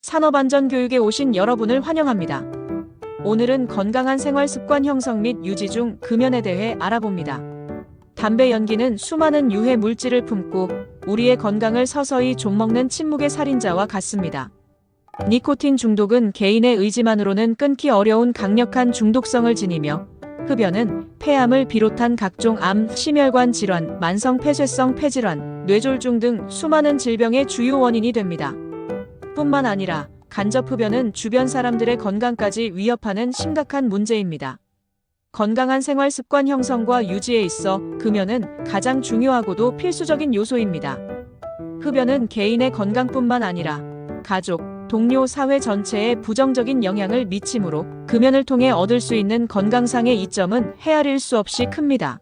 산업안전교육에 오신 여러분을 환영합니다. 오늘은 건강한 생활습관 형성 및 유지 중 금연에 대해 알아봅니다. 담배 연기는 수많은 유해 물질을 품고 우리의 건강을 서서히 좀먹는 침묵의 살인자와 같습니다. 니코틴 중독은 개인의 의지만으로는 끊기 어려운 강력한 중독성을 지니며 흡연은 폐암을 비롯한 각종 암, 심혈관 질환, 만성 폐쇄성 폐질환, 뇌졸중 등 수많은 질병의 주요 원인이 됩니다. 뿐만 아니라 간접 흡연은 주변 사람들의 건강까지 위협하는 심각한 문제입니다. 건강한 생활 습관 형성과 유지에 있어 금연은 가장 중요하고도 필수적인 요소입니다. 흡연은 개인의 건강뿐만 아니라 가족, 동료, 사회 전체에 부정적인 영향을 미치므로 금연을 통해 얻을 수 있는 건강상의 이점은 헤아릴 수 없이 큽니다.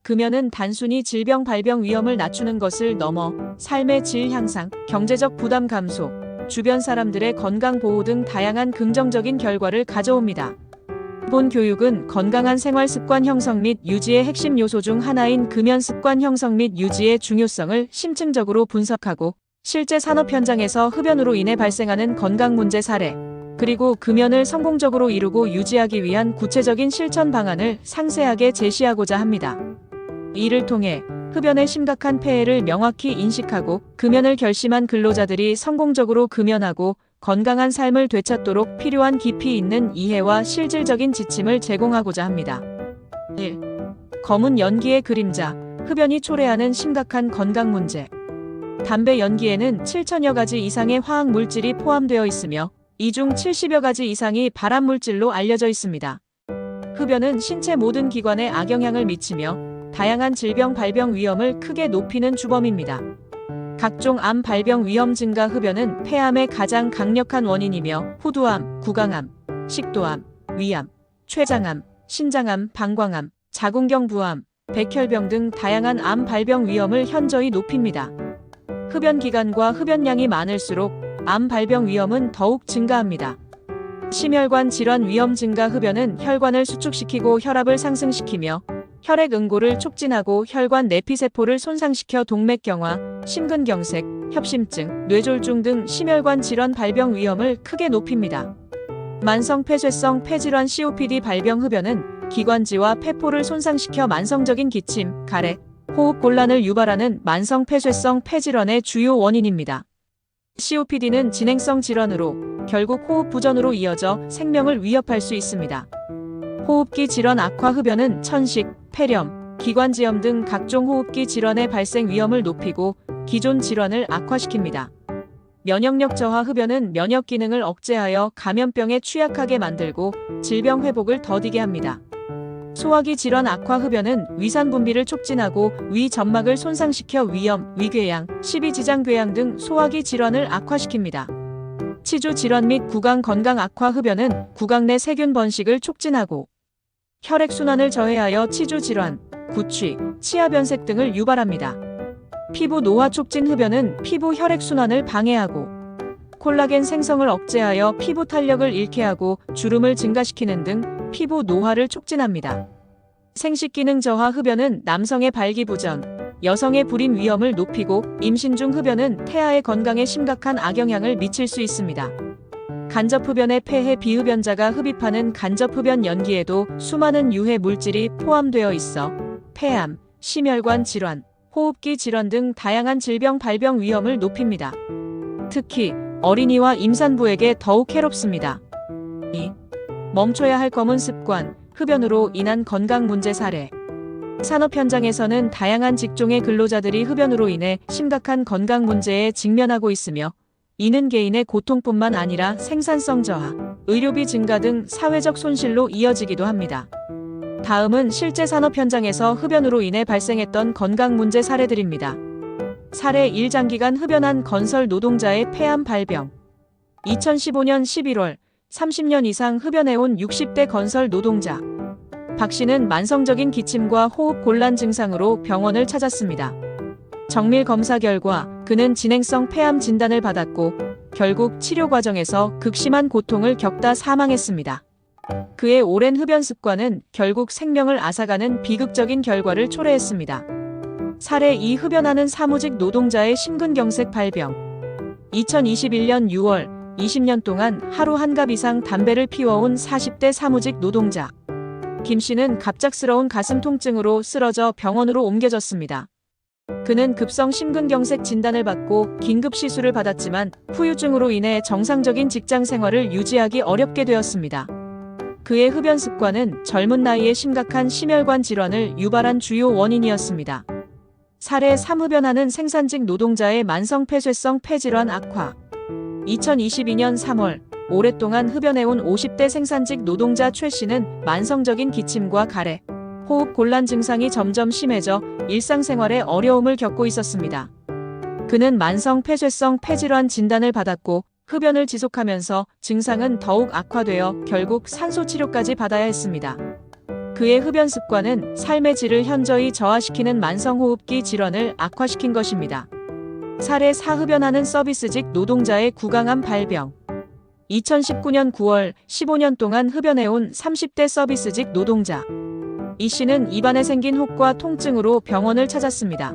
금연은 단순히 질병 발병 위험을 낮추는 것을 넘어 삶의 질 향상, 경제적 부담 감소, 주변 사람들의 건강 보호 등 다양한 긍정적인 결과를 가져옵니다. 본 교육은 건강한 생활 습관 형성 및 유지의 핵심 요소 중 하나인 금연 습관 형성 및 유지의 중요성을 심층적으로 분석하고 실제 산업 현장에서 흡연으로 인해 발생하는 건강 문제 사례, 그리고 금연을 성공적으로 이루고 유지하기 위한 구체적인 실천 방안을 상세하게 제시하고자 합니다. 이를 통해 흡연의 심각한 폐해를 명확히 인식하고 금연을 결심한 근로자들이 성공적으로 금연하고 건강한 삶을 되찾도록 필요한 깊이 있는 이해와 실질적인 지침을 제공하고자 합니다. 1. 검은 연기의 그림자, 흡연이 초래하는 심각한 건강 문제. 담배 연기에는 7,000여 가지 이상의 화학 물질이 포함되어 있으며 이 중 70여 가지 이상이 발암 물질로 알려져 있습니다. 흡연은 신체 모든 기관에 악영향을 미치며 다양한 질병 발병 위험을 크게 높이는 주범입니다. 각종 암 발병 위험 증가. 흡연은 폐암의 가장 강력한 원인이며 후두암, 구강암, 식도암, 위암, 췌장암, 신장암, 방광암, 자궁경 부암, 백혈병 등 다양한 암 발병 위험을 현저히 높입니다. 흡연 기간과 흡연량이 많을수록 암 발병 위험은 더욱 증가합니다. 심혈관 질환 위험 증가. 흡연은 혈관을 수축시키고 혈압을 상승시키며 혈액 응고를 촉진하고 혈관 내피세포를 손상시켜 동맥경화, 심근경색, 협심증, 뇌졸중 등 심혈관 질환 발병 위험을 크게 높입니다. 만성 폐쇄성 폐질환 COPD 발병. 흡연은 기관지와 폐포를 손상시켜 만성적인 기침, 가래, 호흡 곤란을 유발하는 만성 폐쇄성 폐질환의 주요 원인입니다. COPD는 진행성 질환으로 결국 호흡 부전으로 이어져 생명을 위협할 수 있습니다. 호흡기 질환 악화. 흡연은 천식, 폐렴, 기관지염 등 각종 호흡기 질환의 발생 위험을 높이고 기존 질환을 악화시킵니다. 면역력 저하. 흡연은 면역 기능을 억제하여 감염병에 취약하게 만들고 질병 회복을 더디게 합니다. 소화기 질환 악화. 흡연은 위산 분비를 촉진하고 위 점막을 손상시켜 위염, 위궤양, 십이지장궤양 등 소화기 질환을 악화시킵니다. 치주 질환 및 구강 건강 악화. 흡연은 구강 내 세균 번식을 촉진하고 혈액순환을 저해하여 치주 질환, 구취, 치아 변색 등을 유발합니다. 피부 노화 촉진. 흡연은 피부 혈액순환을 방해하고 콜라겐 생성을 억제하여 피부 탄력을 잃게 하고 주름을 증가시키는 등 피부 노화를 촉진합니다. 생식기능 저하. 흡연은 남성의 발기부전, 여성의 불임 위험을 높이고 임신 중 흡연은 태아의 건강에 심각한 악영향을 미칠 수 있습니다. 간접 흡연의 폐해. 비흡연자가 흡입하는 간접 흡연 연기에도 수많은 유해 물질이 포함되어 있어 폐암, 심혈관 질환, 호흡기 질환 등 다양한 질병 발병 위험을 높입니다. 특히 어린이와 임산부에게 더욱 해롭습니다. 2. 멈춰야 할 검은 습관, 흡연으로 인한 건강 문제 사례. 산업 현장에서는 다양한 직종의 근로자들이 흡연으로 인해 심각한 건강 문제에 직면하고 있으며 이는 개인의 고통뿐만 아니라 생산성 저하, 의료비 증가 등 사회적 손실로 이어지기도 합니다. 다음은 실제 산업 현장에서 흡연으로 인해 발생했던 건강 문제 사례들입니다. 사례 1. 장기간 흡연한 건설 노동자의 폐암 발병. 2015년 11월 30년 이상 흡연해온 60대 건설 노동자 박 씨는 만성적인 기침과 호흡 곤란 증상으로 병원을 찾았습니다. 정밀 검사 결과 그는 진행성 폐암 진단을 받았고 결국 치료 과정에서 극심한 고통을 겪다 사망했습니다. 그의 오랜 흡연 습관은 결국 생명을 앗아가는 비극적인 결과를 초래했습니다. 사례 2. 흡연하는 사무직 노동자의 심근경색 발병. 2021년 6월 20년 동안 하루 한 갑 이상 담배를 피워온 40대 사무직 노동자. 김 씨는 갑작스러운 가슴 통증으로 쓰러져 병원으로 옮겨졌습니다. 그는 급성 심근경색 진단을 받고 긴급 시술을 받았지만 후유증으로 인해 정상적인 직장 생활을 유지하기 어렵게 되었습니다. 그의 흡연 습관은 젊은 나이에 심각한 심혈관 질환을 유발한 주요 원인이었습니다. 사례 3. 흡연하는 생산직 노동자의 만성 폐쇄성 폐질환 악화. 2022년 3월 오랫동안 흡연해온 50대 생산직 노동자 최 씨는 만성적인 기침과 가래, 호흡 곤란 증상이 점점 심해져 일상생활에 어려움을 겪고 있었습니다. 그는 만성 폐쇄성 폐질환 진단을 받았고 흡연을 지속하면서 증상은 더욱 악화되어 결국 산소 치료까지 받아야 했습니다. 그의 흡연 습관은 삶의 질을 현저히 저하시키는 만성호흡기 질환을 악화시킨 것입니다. 사례 4. 흡연하는 서비스직 노동자의 구강암 발병. 2019년 9월 15년 동안 흡연해온 30대 서비스직 노동자. 이 씨는 입안에 생긴 혹과 통증으로 병원을 찾았습니다.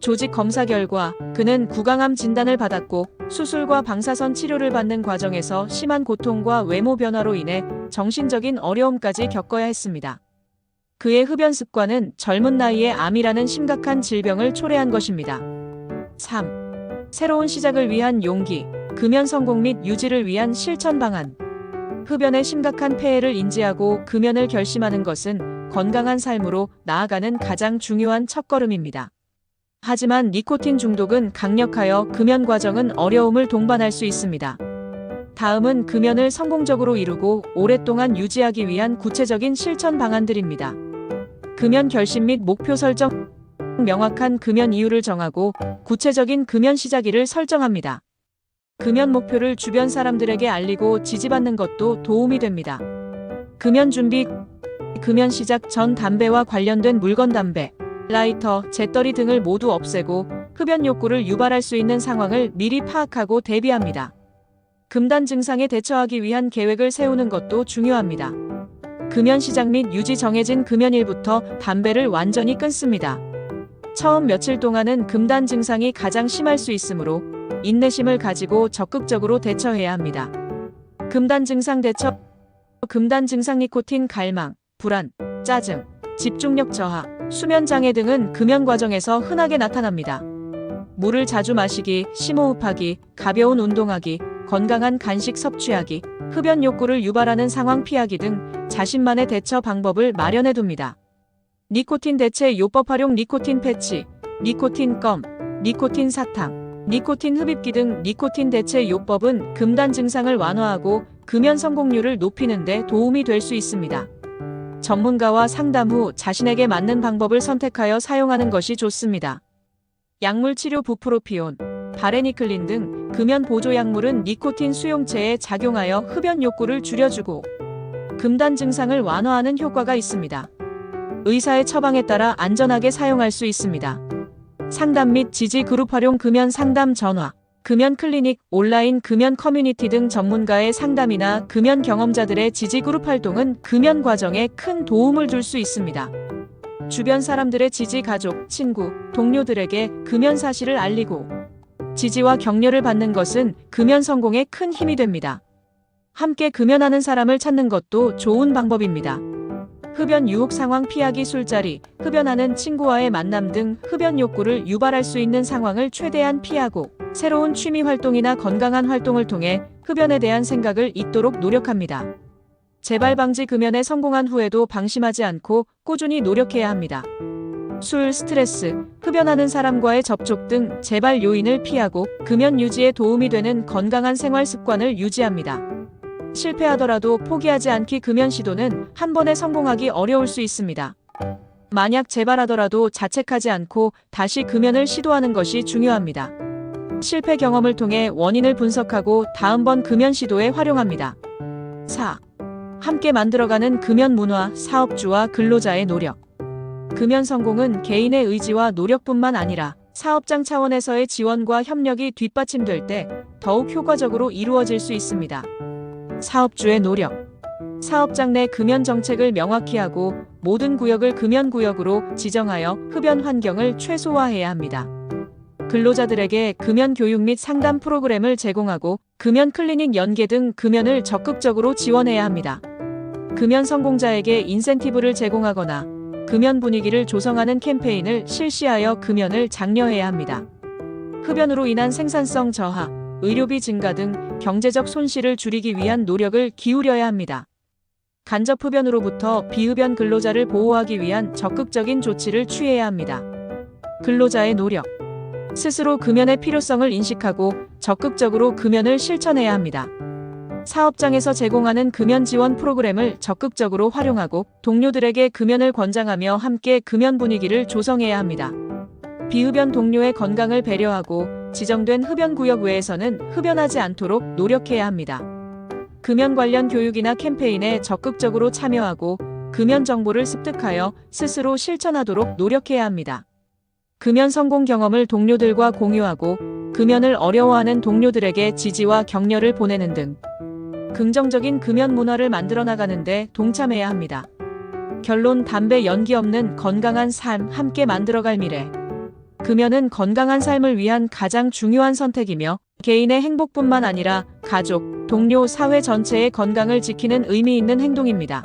조직 검사 결과 그는 구강암 진단을 받았고 수술과 방사선 치료를 받는 과정에서 심한 고통과 외모 변화로 인해 정신적인 어려움까지 겪어야 했습니다. 그의 흡연 습관은 젊은 나이에 암이라는 심각한 질병을 초래한 것입니다. 3. 새로운 시작을 위한 용기, 금연 성공 및 유지를 위한 실천 방안. 흡연의 심각한 폐해를 인지하고 금연을 결심하는 것은 건강한 삶으로 나아가는 가장 중요한 첫걸음입니다. 하지만 니코틴 중독은 강력하여 금연 과정은 어려움을 동반할 수 있습니다. 다음은 금연을 성공적으로 이루고 오랫동안 유지하기 위한 구체적인 실천 방안들입니다. 금연 결심 및 목표 설정. 명확한 금연 이유를 정하고 구체적인 금연 시작일을 설정합니다. 금연 목표를 주변 사람들에게 알리고 지지받는 것도 도움이 됩니다. 금연 준비. 금연 시작 전 담배와 관련된 물건 담배, 라이터, 재떨이 등을 모두 없애고 흡연 욕구를 유발할 수 있는 상황을 미리 파악하고 대비합니다. 금단 증상에 대처하기 위한 계획을 세우는 것도 중요합니다. 금연 시작 및 유지 정해진 금연일부터 담배를 완전히 끊습니다. 처음 며칠 동안은 금단 증상이 가장 심할 수 있으므로 인내심을 가지고 적극적으로 대처해야 합니다. 금단 증상 대처. 금단 증상 니코틴 갈망, 불안, 짜증, 집중력 저하, 수면 장애 등은 금연 과정에서 흔하게 나타납니다. 물을 자주 마시기, 심호흡하기, 가벼운 운동하기, 건강한 간식 섭취하기, 흡연 욕구를 유발하는 상황 피하기 등 자신만의 대처 방법을 마련해 둡니다. 니코틴 대체 요법 활용. 니코틴 패치, 니코틴 껌, 니코틴 사탕, 니코틴 흡입기 등 니코틴 대체 요법은 금단 증상을 완화하고 금연 성공률을 높이는 데 도움이 될 수 있습니다. 전문가와 상담 후 자신에게 맞는 방법을 선택하여 사용하는 것이 좋습니다. 약물 치료. 부프로피온, 바레니클린 등 금연 보조 약물은 니코틴 수용체에 작용하여 흡연 욕구를 줄여주고 금단 증상을 완화하는 효과가 있습니다. 의사의 처방에 따라 안전하게 사용할 수 있습니다. 상담 및 지지 그룹 활용. 금연 상담 전화, 금연 클리닉, 온라인 금연 커뮤니티 등 전문가의 상담이나 금연 경험자들의 지지 그룹 활동은 금연 과정에 큰 도움을 줄 수 있습니다. 주변 사람들의 지지. 가족, 친구, 동료들에게 금연 사실을 알리고 지지와 격려를 받는 것은 금연 성공에 큰 힘이 됩니다. 함께 금연하는 사람을 찾는 것도 좋은 방법입니다. 흡연 유혹 상황 피하기. 술자리, 흡연하는 친구와의 만남 등 흡연 욕구를 유발할 수 있는 상황을 최대한 피하고 새로운 취미 활동이나 건강한 활동을 통해 흡연에 대한 생각을 잊도록 노력합니다. 재발 방지. 금연에 성공한 후에도 방심하지 않고 꾸준히 노력해야 합니다. 술, 스트레스, 흡연하는 사람과의 접촉 등 재발 요인을 피하고 금연 유지에 도움이 되는 건강한 생활 습관을 유지합니다. 실패하더라도 포기하지 않기. 금연 시도는 한 번에 성공하기 어려울 수 있습니다. 만약 재발하더라도 자책하지 않고 다시 금연을 시도하는 것이 중요합니다. 실패 경험을 통해 원인을 분석하고 다음번 금연 시도에 활용합니다. 4. 함께 만들어가는 금연 문화. 사업주와 근로자의 노력. 금연 성공은 개인의 의지와 노력뿐만 아니라 사업장 차원에서의 지원과 협력이 뒷받침될 때 더욱 효과적으로 이루어질 수 있습니다. 사업주의 노력. 사업장 내 금연 정책을 명확히 하고 모든 구역을 금연 구역으로 지정하여 흡연 환경을 최소화해야 합니다. 근로자들에게 금연 교육 및 상담 프로그램을 제공하고 금연 클리닉 연계 등 금연을 적극적으로 지원해야 합니다. 금연 성공자에게 인센티브를 제공하거나 금연 분위기를 조성하는 캠페인을 실시하여 금연을 장려해야 합니다. 흡연으로 인한 생산성 저하, 의료비 증가 등 경제적 손실을 줄이기 위한 노력을 기울여야 합니다. 간접 흡연으로부터 비흡연 근로자를 보호하기 위한 적극적인 조치를 취해야 합니다. 근로자의 노력. 스스로 금연의 필요성을 인식하고 적극적으로 금연을 실천해야 합니다. 사업장에서 제공하는 금연 지원 프로그램을 적극적으로 활용하고 동료들에게 금연을 권장하며 함께 금연 분위기를 조성해야 합니다. 비흡연 동료의 건강을 배려하고 지정된 흡연 구역 외에서는 흡연하지 않도록 노력해야 합니다. 금연 관련 교육이나 캠페인에 적극적으로 참여하고 금연 정보를 습득하여 스스로 실천하도록 노력해야 합니다. 금연 성공 경험을 동료들과 공유하고 금연을 어려워하는 동료들에게 지지와 격려를 보내는 등 긍정적인 금연 문화를 만들어 나가는 데 동참해야 합니다. 결론 담배 연기 없는 건강한 삶 함께 만들어갈 미래. 금연은 건강한 삶을 위한 가장 중요한 선택이며 개인의 행복뿐만 아니라 가족, 동료, 사회 전체의 건강을 지키는 의미 있는 행동입니다.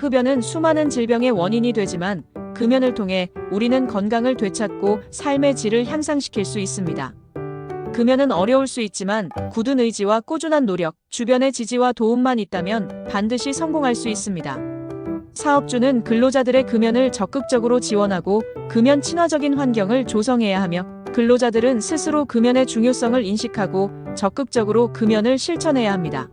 흡연은 수많은 질병의 원인이 되지만 금연을 통해 우리는 건강을 되찾고 삶의 질을 향상시킬 수 있습니다. 금연은 어려울 수 있지만 굳은 의지와 꾸준한 노력, 주변의 지지와 도움만 있다면 반드시 성공할 수 있습니다. 사업주는 근로자들의 금연을 적극적으로 지원하고 금연 친화적인 환경을 조성해야 하며 근로자들은 스스로 금연의 중요성을 인식하고 적극적으로 금연을 실천해야 합니다.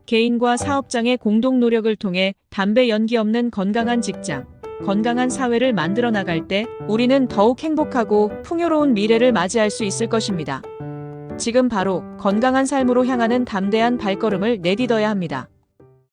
개인과 사업장의 공동 노력을 통해 담배 연기 없는 건강한 직장, 건강한 사회를 만들어 나갈 때 우리는 더욱 행복하고 풍요로운 미래를 맞이할 수 있을 것입니다. 지금 바로 건강한 삶으로 향하는 담대한 발걸음을 내딛어야 합니다.